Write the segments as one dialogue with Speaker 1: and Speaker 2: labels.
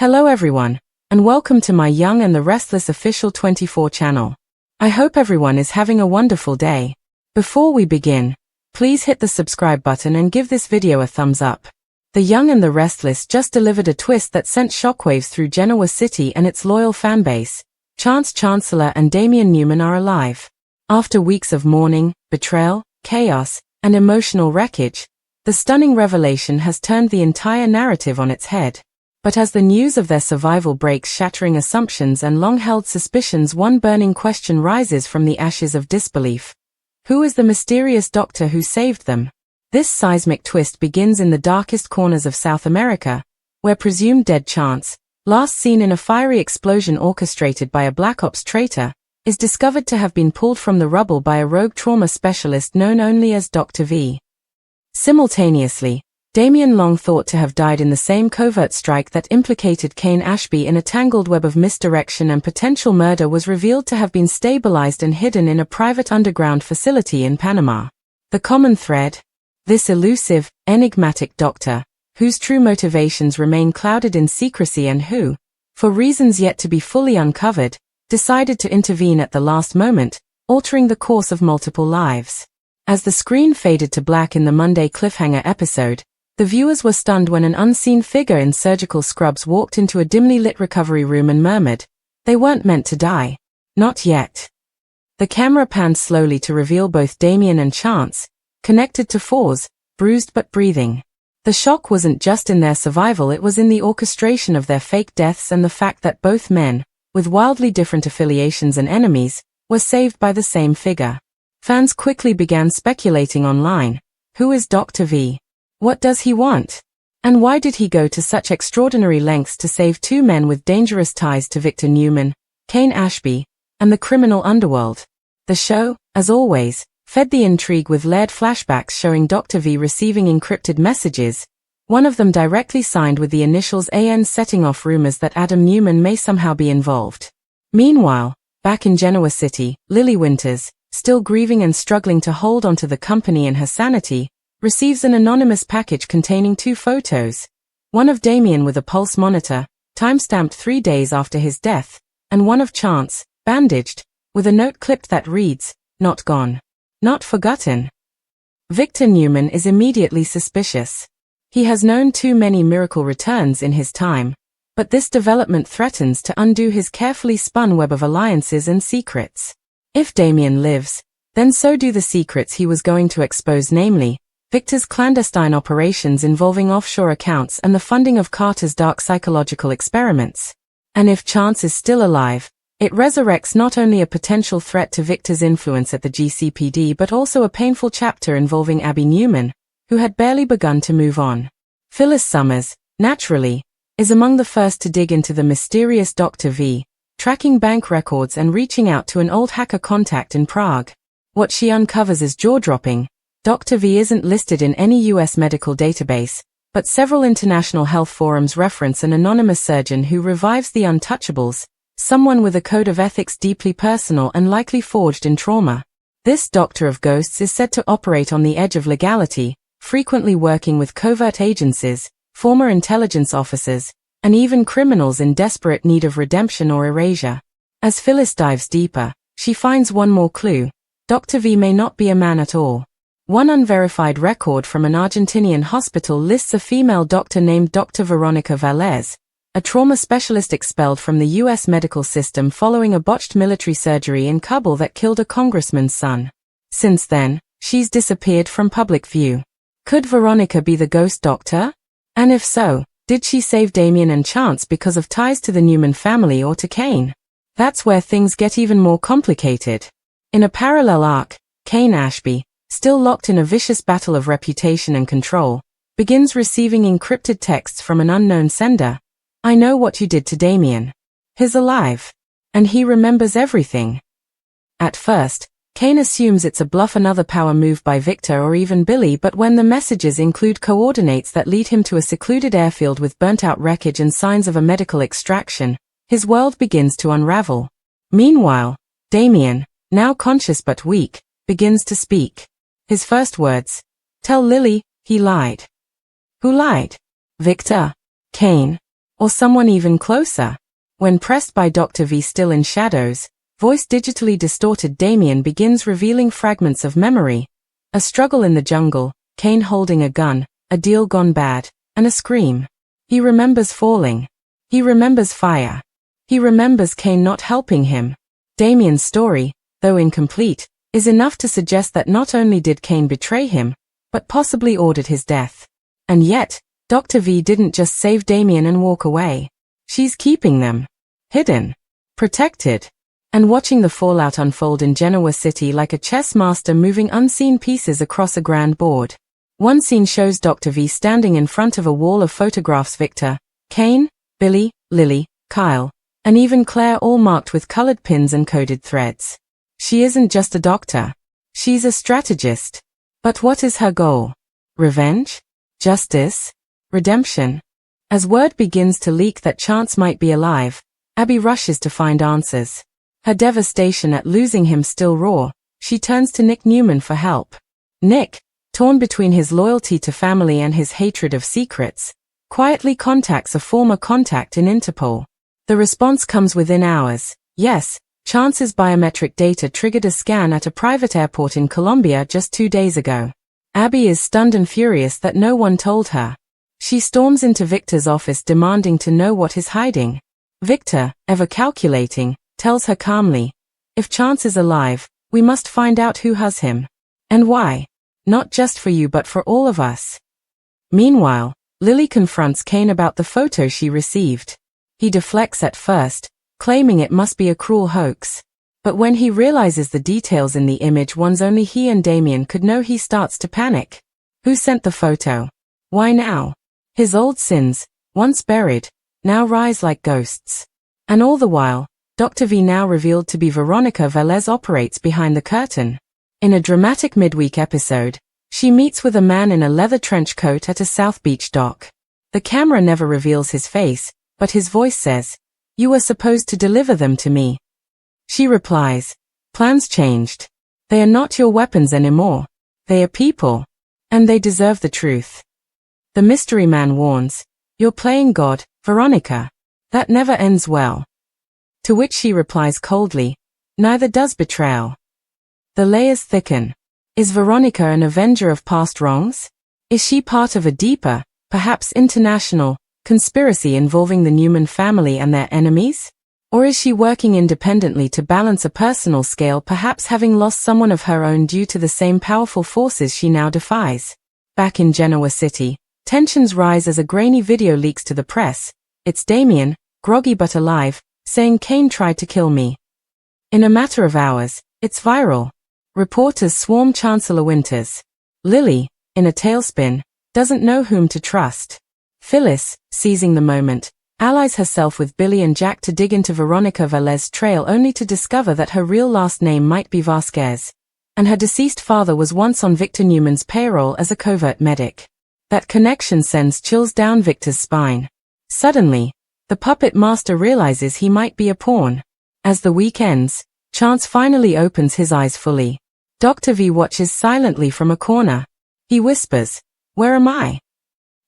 Speaker 1: Hello everyone, and welcome to my Young and the Restless official 24 channel. I hope everyone is having a wonderful day. Before we begin, please hit the subscribe button and give this video a thumbs up. The Young and the Restless just delivered a twist that sent shockwaves through Genoa City and its loyal fanbase. Chance Chancellor and Damian Newman are alive. After weeks of mourning, betrayal, chaos, and emotional wreckage, the stunning revelation has turned the entire narrative on its head. But as the news of their survival breaks shattering assumptions and long-held suspicions, one burning question rises from the ashes of disbelief. Who is the mysterious doctor who saved them? This seismic twist begins in the darkest corners of South America, where presumed dead Chance, last seen in a fiery explosion orchestrated by a Black Ops traitor, is discovered to have been pulled from the rubble by a rogue trauma specialist known only as Dr. V. Simultaneously, Damian, long thought to have died in the same covert strike that implicated Kane Ashby in a tangled web of misdirection and potential murder, was revealed to have been stabilized and hidden in a private underground facility in Panama. The common thread? This elusive, enigmatic doctor, whose true motivations remain clouded in secrecy and who, for reasons yet to be fully uncovered, decided to intervene at the last moment, altering the course of multiple lives. As the screen faded to black in the Monday cliffhanger episode, the viewers were stunned when an unseen figure in surgical scrubs walked into a dimly lit recovery room and murmured, "They weren't meant to die. Not yet." The camera panned slowly to reveal both Damian and Chance, connected to fours, bruised but breathing. The shock wasn't just in their survival, it was in the orchestration of their fake deaths and the fact that both men, with wildly different affiliations and enemies, were saved by the same figure. Fans quickly began speculating online. Who is Dr. V? What does he want? And why did he go to such extraordinary lengths to save two men with dangerous ties to Victor Newman, Kane Ashby, and the criminal underworld? The show, as always, fed the intrigue with layered flashbacks showing Dr. V receiving encrypted messages, one of them directly signed with the initials AN, setting off rumors that Adam Newman may somehow be involved. Meanwhile, back in Genoa City, Lily Winters, still grieving and struggling to hold onto the company and her sanity, receives an anonymous package containing two photos, one of Damian with a pulse monitor, time-stamped 3 days after his death, and one of Chance, bandaged, with a note clipped that reads, "Not gone. Not forgotten." Victor Newman is immediately suspicious. He has known too many miracle returns in his time, but this development threatens to undo his carefully spun web of alliances and secrets. If Damian lives, then so do the secrets he was going to expose, namely, Victor's clandestine operations involving offshore accounts and the funding of Carter's dark psychological experiments. And if Chance is still alive, it resurrects not only a potential threat to Victor's influence at the GCPD but also a painful chapter involving Abby Newman, who had barely begun to move on. Phyllis Summers, naturally, is among the first to dig into the mysterious Dr. V, tracking bank records and reaching out to an old hacker contact in Prague. What she uncovers is jaw-dropping. Dr. V isn't listed in any U.S. medical database, but several international health forums reference an anonymous surgeon who revives the untouchables, someone with a code of ethics deeply personal and likely forged in trauma. This doctor of ghosts is said to operate on the edge of legality, frequently working with covert agencies, former intelligence officers, and even criminals in desperate need of redemption or erasure. As Phyllis dives deeper, she finds one more clue. Dr. V may not be a man at all. One unverified record from an Argentinian hospital lists a female doctor named Dr. Veronica Valles, a trauma specialist expelled from the U.S. medical system following a botched military surgery in Kabul that killed a congressman's son. Since then, she's disappeared from public view. Could Veronica be the ghost doctor? And if so, did she save Damian and Chance because of ties to the Newman family or to Kane? That's where things get even more complicated. In a parallel arc, Kane Ashby, still locked in a vicious battle of reputation and control, begins receiving encrypted texts from an unknown sender. "I know what you did to Damian. He's alive. And he remembers everything." At first, Kane assumes it's a bluff, another power move by Victor or even Billy, but when the messages include coordinates that lead him to a secluded airfield with burnt-out wreckage and signs of a medical extraction, his world begins to unravel. Meanwhile, Damian, now conscious but weak, begins to speak. His first words, "Tell Lily, he lied." Who lied? Victor? Kane? Or someone even closer? When pressed by Dr. V still in shadows, voice digitally distorted Damian begins revealing fragments of memory. A struggle in the jungle, Kane holding a gun, a deal gone bad, and a scream. He remembers falling. He remembers fire. He remembers Kane not helping him. Damian's story, though incomplete, is enough to suggest that not only did Kane betray him, but possibly ordered his death. And yet, Dr. V didn't just save Damian and walk away. She's keeping them hidden, protected, and watching the fallout unfold in Genoa City like a chess master moving unseen pieces across a grand board. One scene shows Dr. V standing in front of a wall of photographs: Victor, Kane, Billy, Lily, Kyle, and even Claire, all marked with colored pins and coded threads. She isn't just a doctor. She's a strategist. But what is her goal? Revenge? Justice? Redemption? As word begins to leak that Chance might be alive, Abby rushes to find answers. Her devastation at losing him still raw, she turns to Nick Newman for help. Nick, torn between his loyalty to family and his hatred of secrets, quietly contacts a former contact in Interpol. The response comes within hours. Yes, Chance's biometric data triggered a scan at a private airport in Colombia just 2 days ago. Abby is stunned and furious that no one told her. She storms into Victor's office demanding to know what is hiding. Victor, ever calculating, tells her calmly, "If Chance is alive, we must find out who has him. And why. Not just for you but for all of us." Meanwhile, Lily confronts Kane about the photo she received. He deflects at first, claiming it must be a cruel hoax. But when he realizes the details in the image ones only he and Damian could know, he starts to panic. Who sent the photo? Why now? His old sins, once buried, now rise like ghosts. And all the while, Dr. V, now revealed to be Veronica Velez, operates behind the curtain. In a dramatic midweek episode, she meets with a man in a leather trench coat at a South Beach dock. The camera never reveals his face, but his voice says, "You were supposed to deliver them to me." She replies, "Plans changed. They are not your weapons anymore. They are people. And they deserve the truth." The mystery man warns, "You're playing God, Veronica. That never ends well." To which she replies coldly, "Neither does betrayal." The layers thicken. Is Veronica an avenger of past wrongs? Is she part of a deeper, perhaps international, conspiracy involving the Newman family and their enemies? Or is she working independently to balance a personal scale, perhaps having lost someone of her own due to the same powerful forces she now defies? Back in Genoa City, tensions rise as a grainy video leaks to the press. It's Damian, groggy but alive, saying Kane tried to kill me. In a matter of hours, it's viral. Reporters swarm Chancellor Winters. Lily, in a tailspin, doesn't know whom to trust. Phyllis, seizing the moment, allies herself with Billy and Jack to dig into Veronica Velez's trail, only to discover that her real last name might be Vasquez, and her deceased father was once on Victor Newman's payroll as a covert medic. That connection sends chills down Victor's spine. Suddenly, the puppet master realizes he might be a pawn. As the week ends, Chance finally opens his eyes fully. Dr. V watches silently from a corner. He whispers, "Where am I?"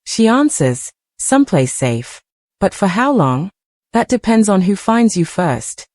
Speaker 1: She answers, "Someplace safe." But for how long? That depends on who finds you first.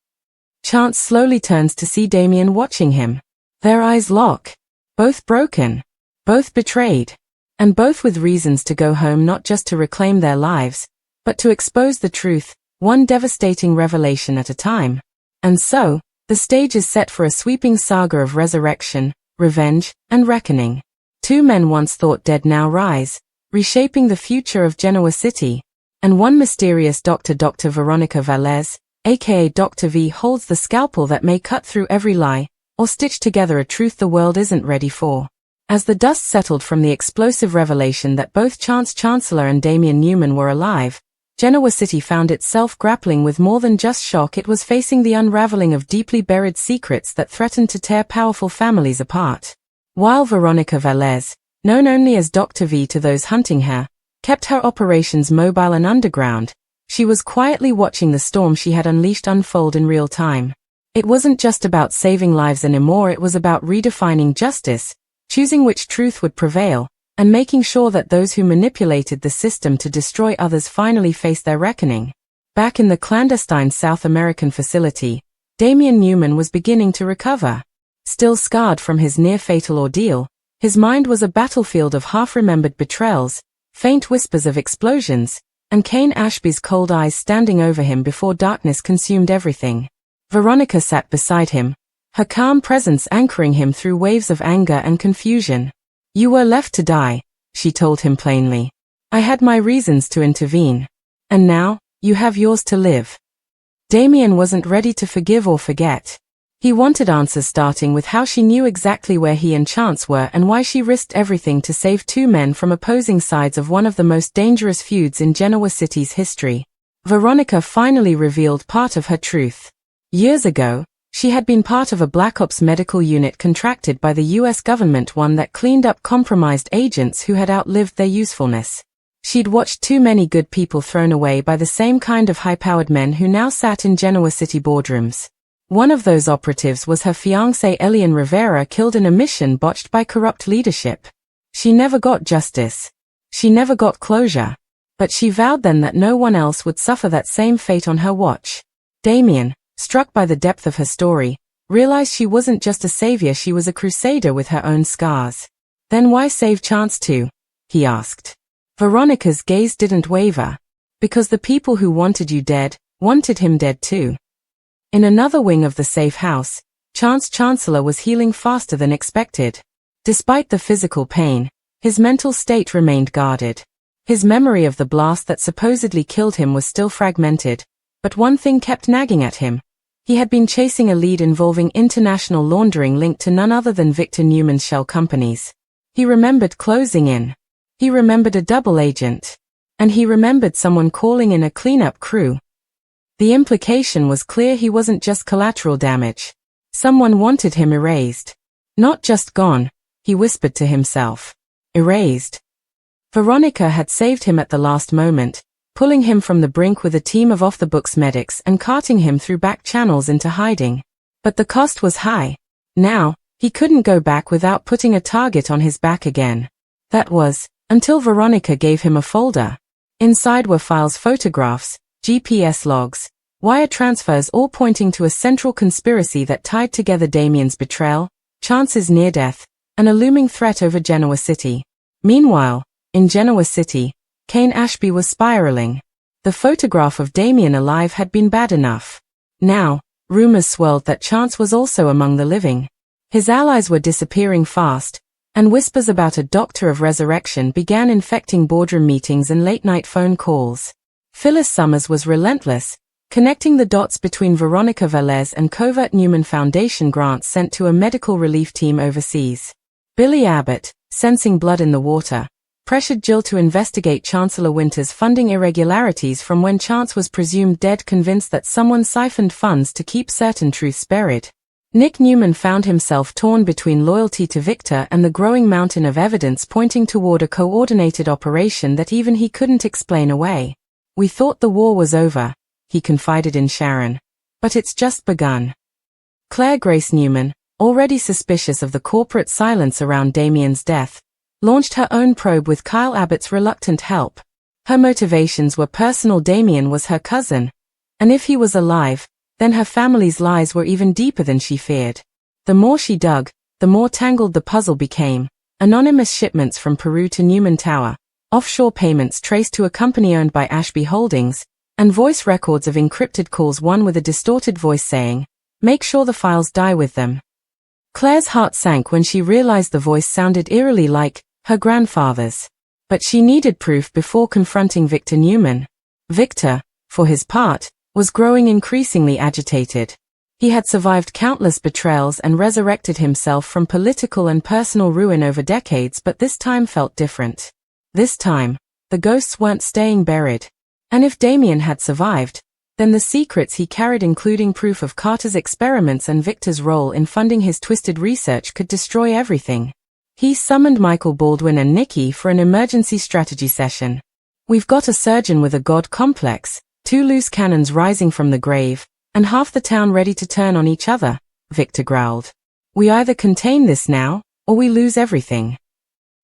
Speaker 1: Chance slowly turns to see Damian watching him. Their eyes lock. Both broken. Both betrayed. And both with reasons to go home, not just to reclaim their lives, but to expose the truth, one devastating revelation at a time. And so, the stage is set for a sweeping saga of resurrection, revenge, and reckoning. Two men once thought dead now rise, reshaping the future of Genoa City. And one mysterious doctor, Dr. Veronica Velez, aka Dr. V, holds the scalpel that may cut through every lie, or stitch together a truth the world isn't ready for. As the dust settled from the explosive revelation that both Chancellor and Damian Newman were alive, Genoa City found itself grappling with more than just shock. It was facing the unraveling of deeply buried secrets that threatened to tear powerful families apart. While Veronica Velez, known only as Dr. V to those hunting her, kept her operations mobile and underground, she was quietly watching the storm she had unleashed unfold in real time. It wasn't just about saving lives anymore, it was about redefining justice, choosing which truth would prevail, and making sure that those who manipulated the system to destroy others finally face their reckoning. Back in the clandestine South American facility, Damian Newman was beginning to recover. Still scarred from his near-fatal ordeal, his mind was a battlefield of half-remembered betrayals, faint whispers of explosions, and Kane Ashby's cold eyes standing over him before darkness consumed everything. Veronica sat beside him, her calm presence anchoring him through waves of anger and confusion. "You were left to die," she told him plainly. "I had my reasons to intervene. And now, you have yours to live." Damian wasn't ready to forgive or forget. He wanted answers, starting with how she knew exactly where he and Chance were and why she risked everything to save two men from opposing sides of one of the most dangerous feuds in Genoa City's history. Veronica finally revealed part of her truth. Years ago, she had been part of a Black Ops medical unit contracted by the US government, one that cleaned up compromised agents who had outlived their usefulness. She'd watched too many good people thrown away by the same kind of high-powered men who now sat in Genoa City boardrooms. One of those operatives was her fiancé Elian Rivera, killed in a mission botched by corrupt leadership. She never got justice. She never got closure. But she vowed then that no one else would suffer that same fate on her watch. Damian, struck by the depth of her story, realized she wasn't just a savior, she was a crusader with her own scars. "Then why save Chance too?" he asked. Veronica's gaze didn't waver. "Because the people who wanted you dead, wanted him dead too." In another wing of the safe house, Chance Chancellor was healing faster than expected. Despite the physical pain, his mental state remained guarded. His memory of the blast that supposedly killed him was still fragmented, but one thing kept nagging at him. He had been chasing a lead involving international laundering linked to none other than Victor Newman's shell companies. He remembered closing in. He remembered a double agent. And he remembered someone calling in a cleanup crew. The implication was clear: he wasn't just collateral damage. Someone wanted him erased. Not just gone, he whispered to himself. Erased. Veronica had saved him at the last moment, pulling him from the brink with a team of off-the-books medics and carting him through back channels into hiding. But the cost was high. Now, he couldn't go back without putting a target on his back again. That was, until Veronica gave him a folder. Inside were files, photographs, GPS logs, wire transfers, all pointing to a central conspiracy that tied together Damian's betrayal, Chance's near-death, and a looming threat over Genoa City. Meanwhile, in Genoa City, Kane Ashby was spiraling. The photograph of Damian alive had been bad enough. Now, rumors swirled that Chance was also among the living. His allies were disappearing fast, and whispers about a doctor of resurrection began infecting boardroom meetings and late-night phone calls. Phyllis Summers was relentless, connecting the dots between Veronica Velez and covert Newman Foundation grants sent to a medical relief team overseas. Billy Abbott, sensing blood in the water, pressured Jill to investigate Chancellor Winter's funding irregularities from when Chance was presumed dead, convinced that someone siphoned funds to keep certain truths buried. Nick Newman found himself torn between loyalty to Victor and the growing mountain of evidence pointing toward a coordinated operation that even he couldn't explain away. "We thought the war was over," he confided in Sharon. "But it's just begun." Claire Grace Newman, already suspicious of the corporate silence around Damian's death, launched her own probe with Kyle Abbott's reluctant help. Her motivations were personal. Damian was her cousin, and if he was alive, then her family's lies were even deeper than she feared. The more she dug, the more tangled the puzzle became. Anonymous shipments from Peru to Newman Tower, offshore payments traced to a company owned by Ashby Holdings, and voice records of encrypted calls, one with a distorted voice saying, "Make sure the files die with them." Claire's heart sank when she realized the voice sounded eerily like her grandfather's. But she needed proof before confronting Victor Newman. Victor, for his part, was growing increasingly agitated. He had survived countless betrayals and resurrected himself from political and personal ruin over decades, but this time felt different. This time, the ghosts weren't staying buried. And if Damian had survived, then the secrets he carried, including proof of Carter's experiments and Victor's role in funding his twisted research, could destroy everything. He summoned Michael Baldwin and Nikki for an emergency strategy session. "We've got a surgeon with a god complex, 2 loose cannons rising from the grave, and half the town ready to turn on each other," Victor growled. "We either contain this now, or we lose everything."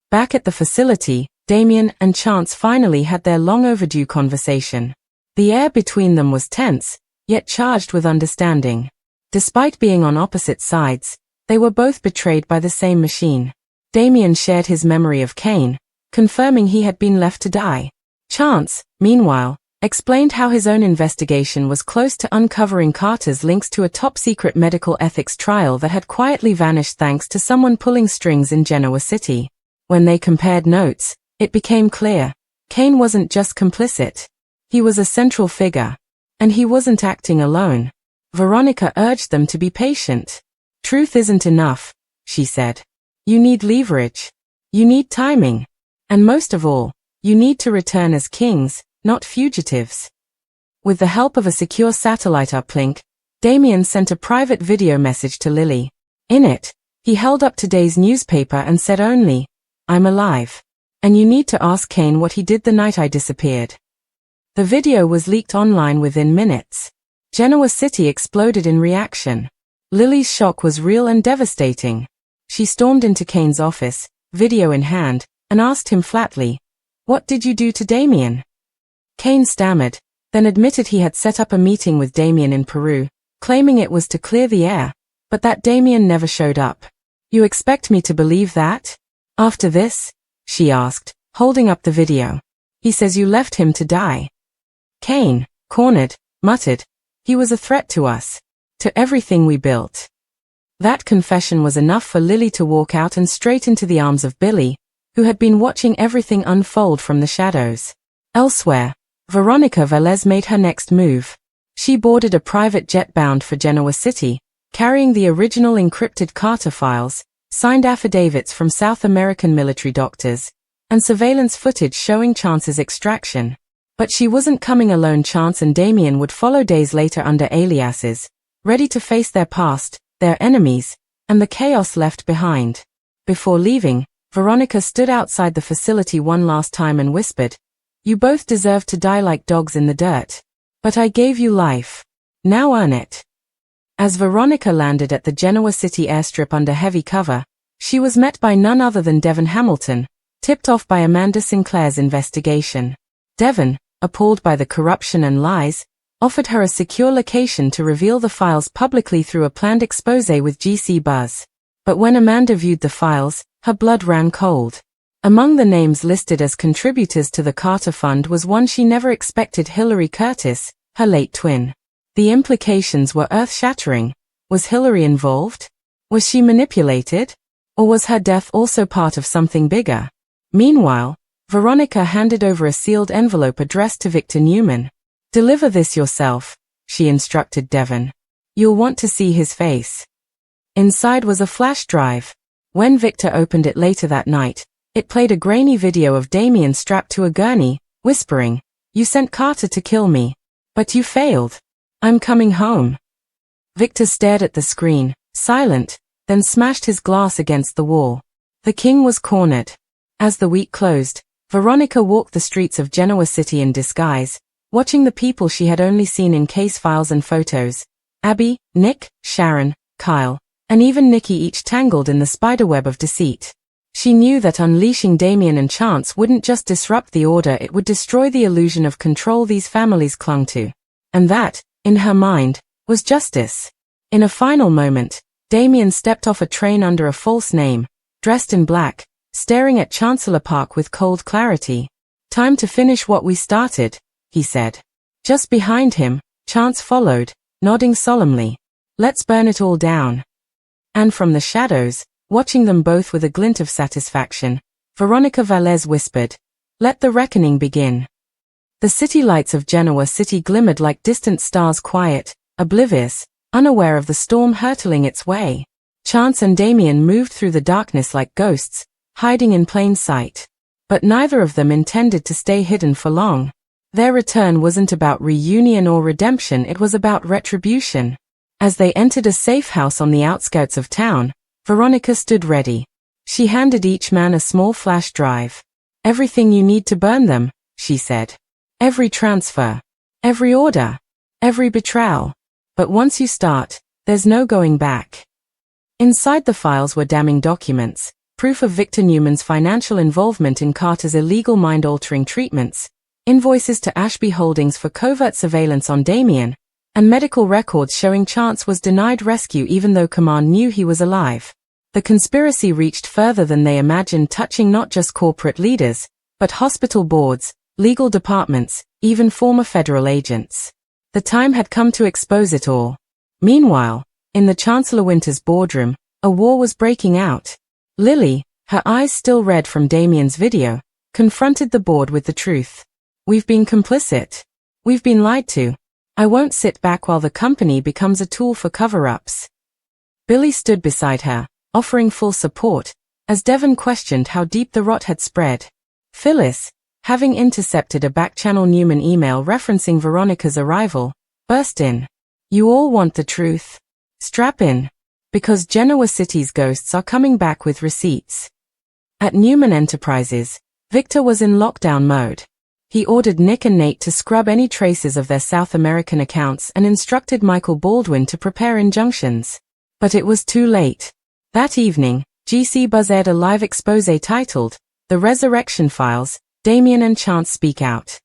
Speaker 1: Back at the facility, Damian and Chance finally had their long-overdue conversation. The air between them was tense, yet charged with understanding. Despite being on opposite sides, they were both betrayed by the same machine. Damian shared his memory of Kane, confirming he had been left to die. Chance, meanwhile, explained how his own investigation was close to uncovering Carter's links to a top-secret medical ethics trial that had quietly vanished thanks to someone pulling strings in Genoa City. When they compared notes, it became clear. Kane wasn't just complicit. He was a central figure. And he wasn't acting alone. Veronica urged them to be patient. Truth isn't enough, she said. You need leverage. You need timing. And most of all, you need to return as kings, not fugitives. With the help of a secure satellite uplink, Damian sent a private video message to Lily. In it, he held up today's newspaper and said only, "I'm alive. And you need to ask Kane what he did the night I disappeared." The video was leaked online within minutes. Genoa City exploded in reaction. Lily's shock was real and devastating. She stormed into Kane's office, video in hand, and asked him flatly, "What did you do to Damian?" Kane stammered, then admitted he had set up a meeting with Damian in Peru, claiming it was to clear the air, but that Damian never showed up. "You expect me to believe that? After this?" she asked, holding up the video. "He says you left him to die." Kane, cornered, muttered, "He was a threat to us. To everything we built." That confession was enough for Lily to walk out and straight into the arms of Billy, who had been watching everything unfold from the shadows. Elsewhere, Veronica Velez made her next move. She boarded a private jet bound for Genoa City, carrying the original encrypted Carter files, signed affidavits from South American military doctors, and surveillance footage showing Chance's extraction. But she wasn't coming alone. Chance and Damian would follow days later under aliases, ready to face their past, their enemies, and the chaos left behind. Before leaving, Veronica stood outside the facility one last time and whispered, "You both deserve to die like dogs in the dirt. But I gave you life. Now earn it." As Veronica landed at the Genoa City airstrip under heavy cover, she was met by none other than Devon Hamilton, tipped off by Amanda Sinclair's investigation. Devon, appalled by the corruption and lies, offered her a secure location to reveal the files publicly through a planned exposé with GC buzz. But when Amanda viewed the files, her blood ran cold. Among the names listed as contributors to the Carter Fund was one she never expected: Hillary Curtis, her late twin. The implications were earth-shattering. Was Hillary involved? Was she manipulated? Or was her death also part of something bigger? Meanwhile, Veronica handed over a sealed envelope addressed to Victor Newman. "Deliver this yourself," she instructed Devon. "You'll want to see his face." Inside was a flash drive. When Victor opened it later that night, it played a grainy video of Damian strapped to a gurney, whispering, "You sent Carter to kill me. But you failed. I'm coming home." Victor stared at the screen, silent, then smashed his glass against the wall. The king was cornered. As the week closed, Veronica walked the streets of Genoa City in disguise, watching the people she had only seen in case files and photos. Abby, Nick, Sharon, Kyle, and even Nikki, each tangled in the spiderweb of deceit. She knew that unleashing Damian and Chance wouldn't just disrupt the order, it would destroy the illusion of control these families clung to. And that, in her mind, was justice. In a final moment, Damian stepped off a train under a false name, dressed in black, staring at Chancellor Park with cold clarity. "Time to finish what we started," he said. Just behind him, Chance followed, nodding solemnly. "Let's burn it all down." And from the shadows, watching them both with a glint of satisfaction, Veronica Velez whispered, "Let the reckoning begin." The city lights of Genoa City glimmered like distant stars, quiet, oblivious, unaware of the storm hurtling its way. Chance and Damian moved through the darkness like ghosts, hiding in plain sight. But neither of them intended to stay hidden for long. Their return wasn't about reunion or redemption, it was about retribution. As they entered a safe house on the outskirts of town, Veronica stood ready. She handed each man a small flash drive. "Everything you need to burn them," she said. "Every transfer. Every order. Every betrayal. But once you start, there's no going back." Inside the files were damning documents, proof of Victor Newman's financial involvement in Carter's illegal mind-altering treatments, invoices to Ashby Holdings for covert surveillance on Damian, and medical records showing Chance was denied rescue even though command knew he was alive. The conspiracy reached further than they imagined, touching not just corporate leaders, but hospital boards, legal departments, even former federal agents. The time had come to expose it all. Meanwhile, in the Chancellor Winter's boardroom, a war was breaking out. Lily, her eyes still red from Damian's video, confronted the board with the truth. "We've been complicit. We've been lied to. I won't sit back while the company becomes a tool for cover-ups." Billy stood beside her, offering full support, as Devon questioned how deep the rot had spread. Phyllis, having intercepted a back-channel Newman email referencing Veronica's arrival, burst in. "You all want the truth. Strap in. Because Genoa City's ghosts are coming back with receipts." At Newman Enterprises, Victor was in lockdown mode. He ordered Nick and Nate to scrub any traces of their South American accounts and instructed Michael Baldwin to prepare injunctions. But it was too late. That evening, GC Buzz aired a live expose titled, "The Resurrection Files, Damian and Chance Speak Out."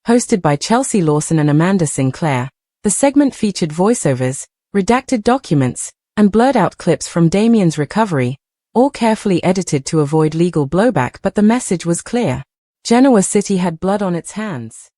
Speaker 1: Hosted by Chelsea Lawson and Amanda Sinclair, the segment featured voiceovers, redacted documents, and blurred-out clips from Damian's recovery, all carefully edited to avoid legal blowback, but the message was clear. Genoa City had blood on its hands.